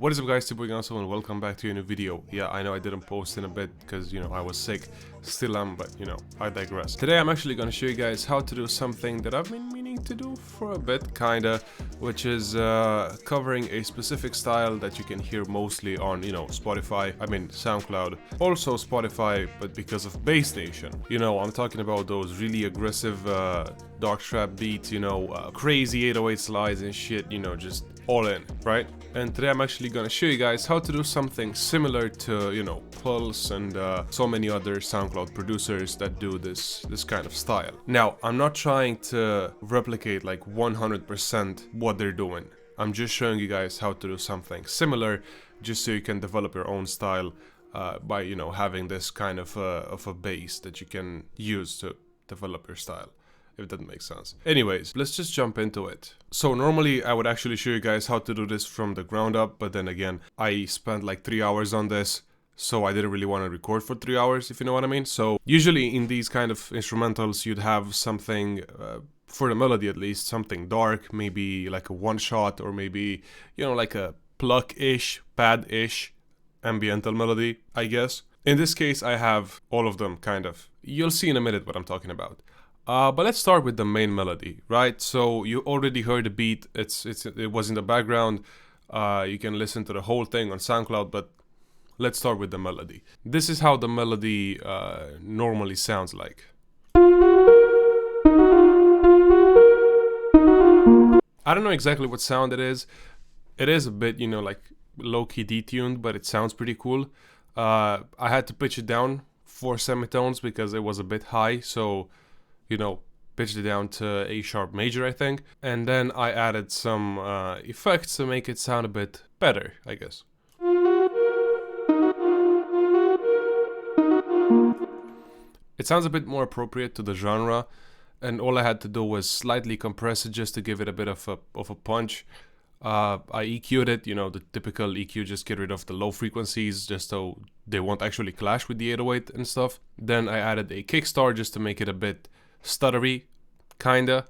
What is up guys, it's Gunsoww and welcome back to a new video. Yeah, I know I didn't post in a bit because, I was sick. Still am, but, I digress. Today I'm actually going to show you guys how to do something that I've been meaning to do for a bit, kinda, which is covering a specific style that you can hear mostly on, Spotify, SoundCloud. Also Spotify, but because of Bass Station. I'm talking about those really aggressive dark trap beats, crazy 808 slides and shit, just all in, right? And today I'm actually gonna show you guys how to do something similar to, Pulse and so many other SoundCloud producers that do this kind of style. Now, I'm not trying to replicate like 100% what they're doing. I'm just showing you guys how to do something similar, just so you can develop your own style by, having this kind of a base that you can use to develop your style, if that makes sense. Anyways, let's just jump into it. So normally I would actually show you guys how to do this from the ground up, but then again, I spent like 3 hours on this, so I didn't really want to record for 3 hours, if you know what I mean. So usually in these kind of instrumentals, you'd have something, for the melody at least, something dark, maybe like a one shot, or maybe, like a pluck-ish, pad-ish ambiental melody, I guess. In this case, I have all of them, kind of. You'll see in a minute what I'm talking about. But let's start with the main melody, right? So you already heard the beat, it was in the background. You can listen to the whole thing on SoundCloud, but let's start with the melody. This is how the melody normally sounds like. I don't know exactly what sound it is. It is a bit, like low-key detuned, but it sounds pretty cool. I had to pitch it down 4 semitones because it was a bit high, so pitched it down to A sharp major, I think. And then I added some effects to make it sound a bit better, I guess. It sounds a bit more appropriate to the genre, and all I had to do was slightly compress it just to give it a bit of a punch. I EQ'd it, the typical EQ, just get rid of the low frequencies just so they won't actually clash with the 808 and stuff. Then I added a kickstart just to make it a bit stuttery, kinda,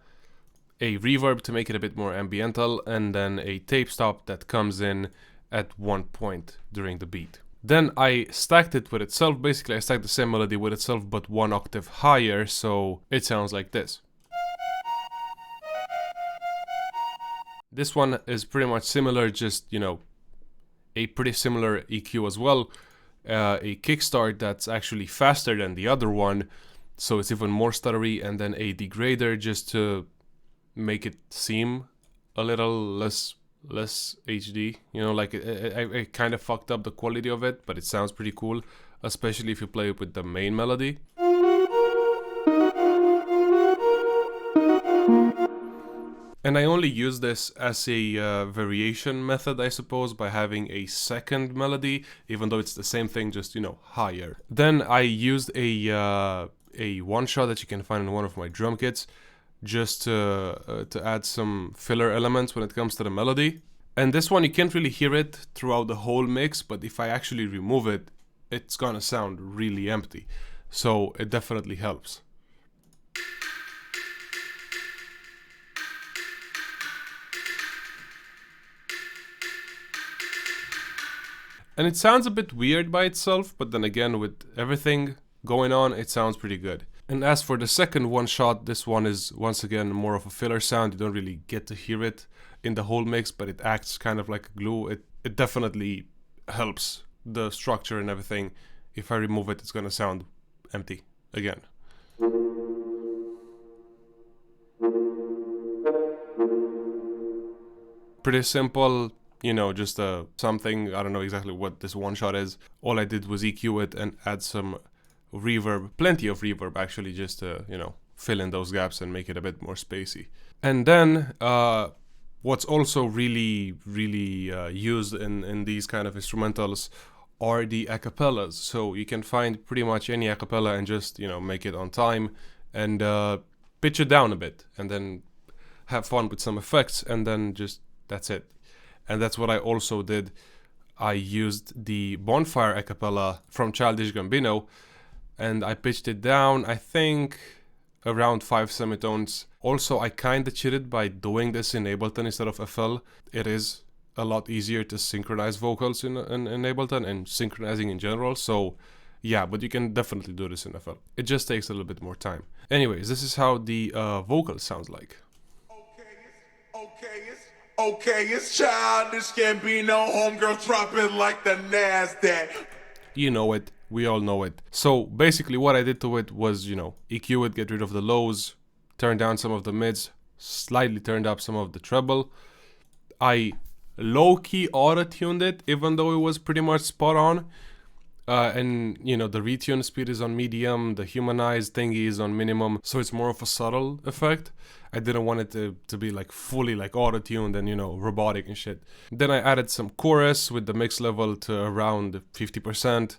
a reverb to make it a bit more ambiental, and then a tape stop that comes in at one point during the beat. Then I stacked it with itself. Basically I stacked the same melody with itself but 1 octave higher, so it sounds like this. This one is pretty much similar, just a pretty similar EQ as well. A kickstart that's actually faster than the other one, so it's even more stuttery, and then a degrader just to make it seem a little less HD. Like I kind of fucked up the quality of it, but it sounds pretty cool, especially if you play it with the main melody. And I only use this as a variation method, I suppose, by having a second melody, even though it's the same thing, just, higher. Then I used a one shot that you can find in one of my drum kits, just to add some filler elements when it comes to the melody. And this one, you can't really hear it throughout the whole mix, but if I actually remove it, it's gonna sound really empty. So it definitely helps. And it sounds a bit weird by itself, but then again, with everything going on, it sounds pretty good. And as for the second one shot, this one is once again more of a filler sound. You don't really get to hear it in the whole mix, but it acts kind of like a glue. It definitely helps the structure and everything. If I remove it, it's gonna sound empty again. Pretty simple. Just something, I don't know exactly what this one shot is. All I did was EQ it and add some reverb, plenty of reverb actually, just to, fill in those gaps and make it a bit more spacey. And then, what's also really used in these kind of instrumentals are the acapellas. So you can find pretty much any acapella and just, make it on time and pitch it down a bit, and then have fun with some effects, and then just, that's it. And that's what I also did. I used the Bonfire acapella from Childish Gambino, and I pitched it down, I think, around 5 semitones. Also, I kinda cheated by doing this in Ableton instead of FL. It is a lot easier to synchronize vocals in Ableton and synchronizing in general. So yeah, but you can definitely do this in FL. It just takes a little bit more time. Anyways, this is how the vocal sounds like. Okay, it's childish, can't be no homegirl dropping like the NASDAQ. You know it, we all know it. So basically what I did to it was, you know, EQ it, get rid of the lows, turn down some of the mids, slightly turned up some of the treble. I low-key auto-tuned it, even though it was pretty much spot on. And you know, the retune speed is on medium, the humanized thingy is on minimum, so it's more of a subtle effect. I didn't want it to be like fully like auto-tuned and, you know, robotic and shit. Then I added some chorus with the mix level to around 50%.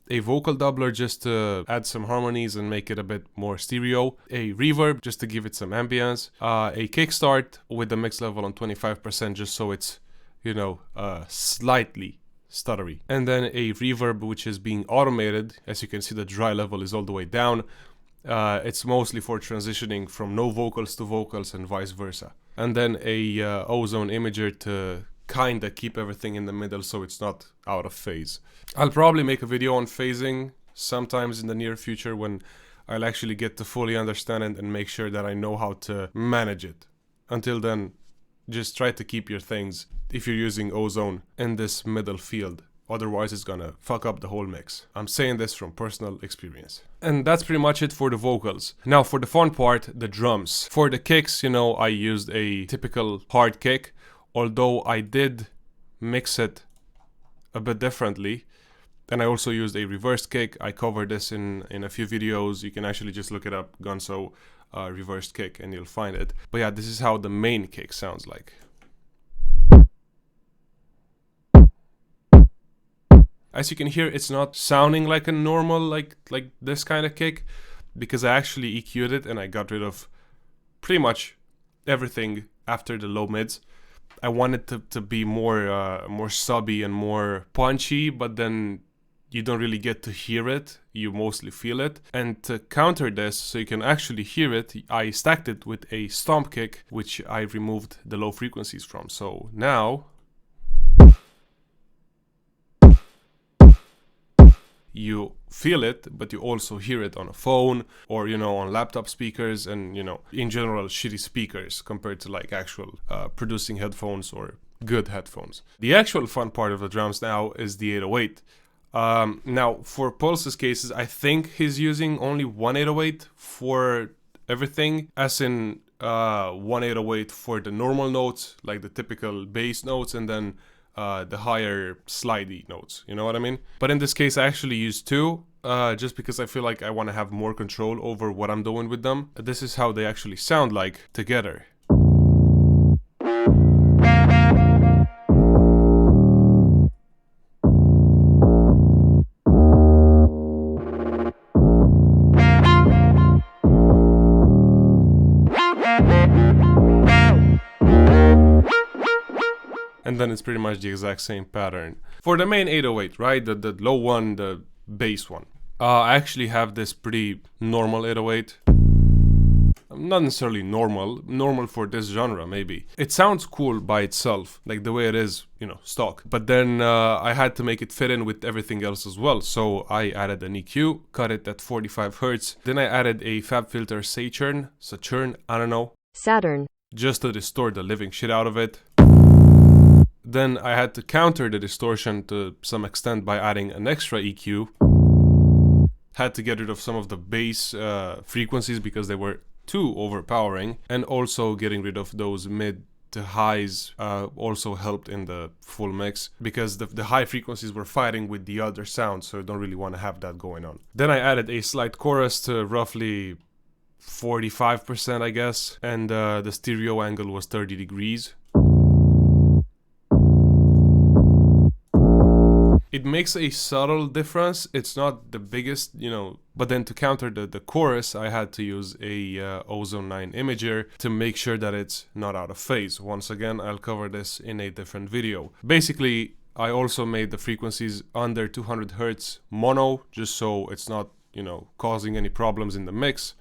A vocal doubler just to add some harmonies and make it a bit more stereo. A reverb just to give it some ambience. A kickstart with the mix level on 25% just so it's, you know, slightly stuttery. And then a reverb which is being automated. As you can see, the dry level is all the way down. It's mostly for transitioning from no vocals to vocals and vice versa. And then a ozone imager to kinda keep everything in the middle so it's not out of phase. I'll probably make a video on phasing sometimes in the near future when I'll actually get to fully understand it and make sure that I know how to manage it. Until then, just try to keep your things, if you're using ozone, in this middle field. Otherwise it's gonna fuck up the whole mix. I'm saying this from personal experience. And that's pretty much it for the vocals. Now for the fun part, the drums. For the kicks, you know, I used a typical hard kick, although I did mix it a bit differently. And I also used a reversed kick. I covered this in a few videos. You can actually just look it up, Gunsoww reversed kick, and you'll find it. But yeah, this is how the main kick sounds like. As you can hear, it's not sounding like a normal, like this kind of kick, because I actually EQ'd it and I got rid of pretty much everything after the low mids. I wanted to be more subby and more punchy, but then you don't really get to hear it, you mostly feel it. And to counter this, so you can actually hear it, I stacked it with a stomp kick, which I removed the low frequencies from. So now you feel it, but you also hear it on a phone or, you know, on laptop speakers and, you know, in general shitty speakers compared to like actual producing headphones or good headphones. The actual fun part of the drums now is the 808. Now for Pulse's cases, I think he's using only one 808 for everything, as in one 808 for the normal notes, like the typical bass notes, and then the higher slidey notes, you know what I mean? But in this case I actually use two, just because I feel like I want to have more control over what I'm doing with them. This is how they actually sound like together. And then it's pretty much the exact same pattern. For the main 808, right, the low one, the bass one, I actually have this pretty normal 808. Not necessarily normal for this genre maybe. It sounds cool by itself, like the way it is, you know, stock. But then I had to make it fit in with everything else as well. So I added an EQ, cut it at 45 Hz. Then I added a FabFilter Saturn, I don't know. Saturn. Just to distort the living shit out of it. Then I had to counter the distortion to some extent by adding an extra EQ. Had to get rid of some of the bass frequencies because they were too overpowering, and also getting rid of those mid to highs also helped in the full mix, because the high frequencies were fighting with the other sounds, so I don't really want to have that going on. Then I added a slight chorus to roughly 45%, I guess, and the stereo angle was 30 degrees. It makes a subtle difference. It's not the biggest, you know, but then to counter the chorus, I had to use a Ozone 9 imager to make sure that it's not out of phase. Once again, I'll cover this in a different video. Basically, I also made the frequencies under 200 Hz mono, just so it's not, you know, causing any problems in the mix.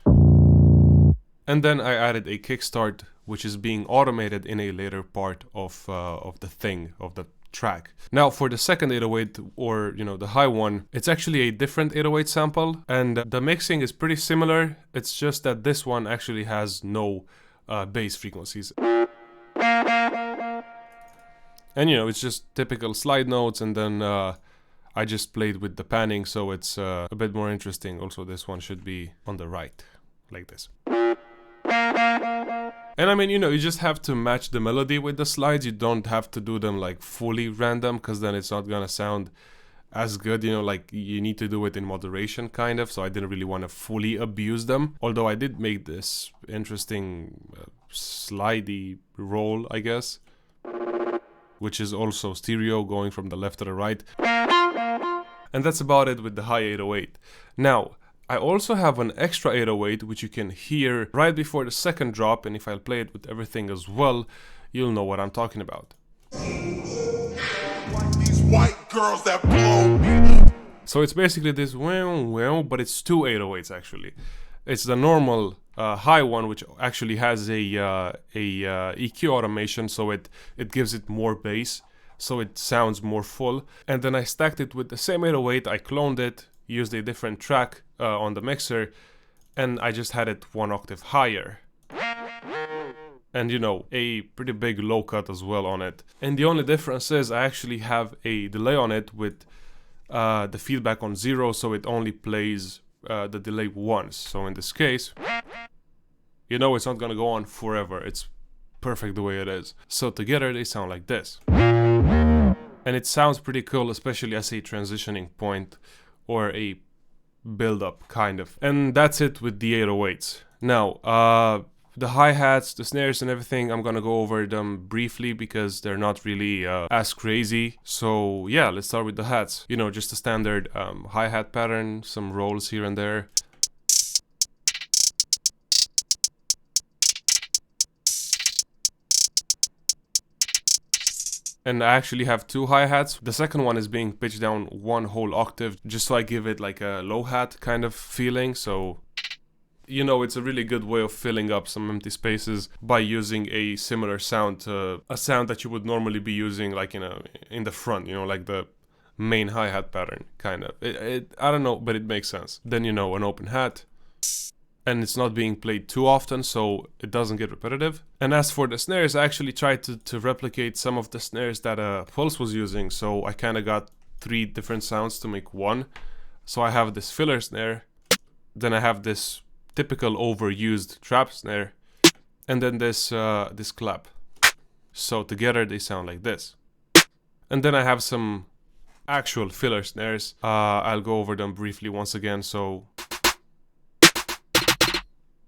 And then I added a kickstart which is being automated in a later part of the track. Now for the second 808, or you know, the high one, it's actually a different 808 sample, and the mixing is pretty similar. It's just that this one actually has no bass frequencies. And you know, it's just typical slide notes, and then I just played with the panning, so it's a bit more interesting. Also, this one should be on the right, like this. And I mean, you know, you just have to match the melody with the slides. You don't have to do them like fully random, because then it's not gonna sound as good, you know, like you need to do it in moderation kind of. So I didn't really want to fully abuse them, although I did make this interesting slidey roll, I guess, which is also stereo, going from the left to the right. And that's about it with the high 808. Now, I also have an extra 808 which you can hear right before the second drop, and if I play it with everything as well, you'll know what I'm talking about. These white girls that blow me. So it's basically this wow, but it's two 808s actually. It's the normal high one, which actually has a EQ automation, so it gives it more bass, so it sounds more full. And then I stacked it with the same 808, I cloned it, used a different track on the mixer, and I just had it 1 octave higher. And you know, a pretty big low cut as well on it. And the only difference is I actually have a delay on it with the feedback on 0, so it only plays the delay once. So in this case, you know, it's not gonna go on forever. It's perfect the way it is. So together they sound like this. And it sounds pretty cool, especially as a transitioning point or a build-up kind of. And that's it with the 808s. Now, the hi-hats, the snares and everything, I'm gonna go over them briefly because they're not really as crazy. So yeah, let's start with the hats. You know, just a standard hi-hat pattern, some rolls here and there. And I actually have two hi-hats. The second one is being pitched down 1 whole octave, just so I give it like a low hat kind of feeling. So, you know, it's a really good way of filling up some empty spaces by using a similar sound to a sound that you would normally be using like in the front, you know, like the main hi-hat pattern kind of. I don't know, but it makes sense. Then, you know, an open hat. And it's not being played too often, so it doesn't get repetitive. And as for the snares, I actually tried to replicate some of the snares that Pulse was using, so I kind of got 3 different sounds to make one. So I have this filler snare, then I have this typical overused trap snare, and then this this clap. So together they sound like this. And then I have some actual filler snares. I'll go over them briefly once again. So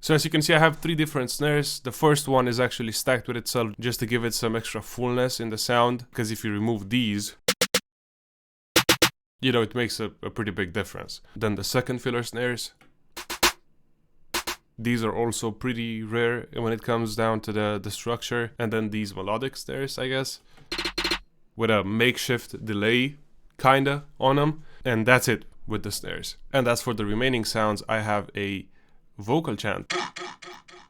as you can see, I have 3 different snares. The first one is actually stacked with itself just to give it some extra fullness in the sound, because if you remove these, you know, it makes a pretty big difference. Then the second filler snares. These are also pretty rare when it comes down to the structure. And then these melodic snares, I guess, with a makeshift delay kinda on them. And that's it with the snares. And as for the remaining sounds, I have a vocal chant,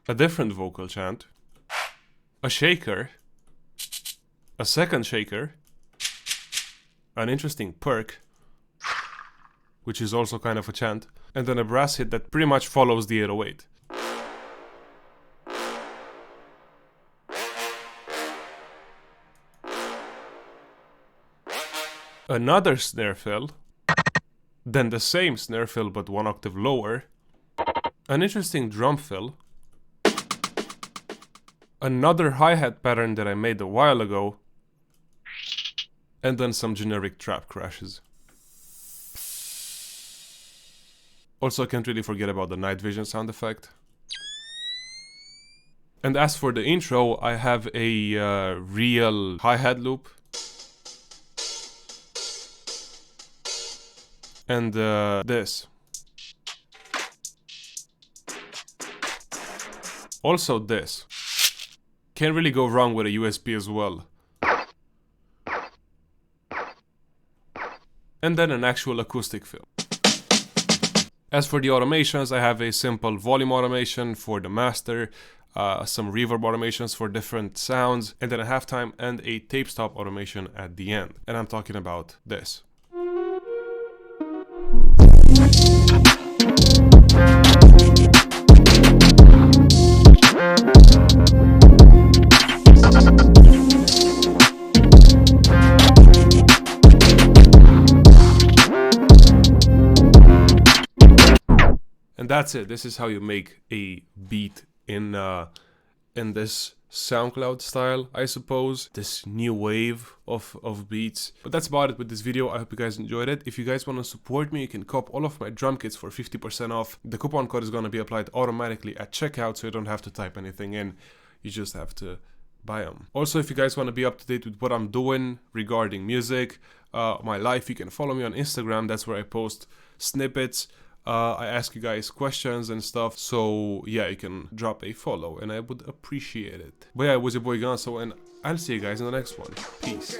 a different vocal chant, a shaker, a second shaker, an interesting perk, which is also kind of a chant, and then a brass hit that pretty much follows the 808. Another snare fill, then the same snare fill but 1 octave lower, an interesting drum fill, another hi-hat pattern that I made a while ago, and then some generic trap crashes. Also, I can't really forget about the night vision sound effect. And as for the intro, I have a real hi-hat loop. And this. Also this. Can't really go wrong with a USB as well. And then an actual acoustic fill. As for the automations, I have a simple volume automation for the master. some reverb automations for different sounds, and then a halftime and a tape stop automation at the end. And I'm talking about this. And that's it. This is how you make a beat in this SoundCloud style, I suppose. This new wave of beats. But that's about it with this video. I hope you guys enjoyed it. If you guys want to support me, you can cop all of my drum kits for 50% off. The coupon code is going to be applied automatically at checkout, so you don't have to type anything in. You just have to buy them. Also, if you guys want to be up to date with what I'm doing regarding music, my life, you can follow me on Instagram. That's where I post snippets. I ask you guys questions and stuff, so yeah, you can drop a follow and I would appreciate it. But yeah, it was your boy Gunsoww, and I'll see you guys in the next one. Peace.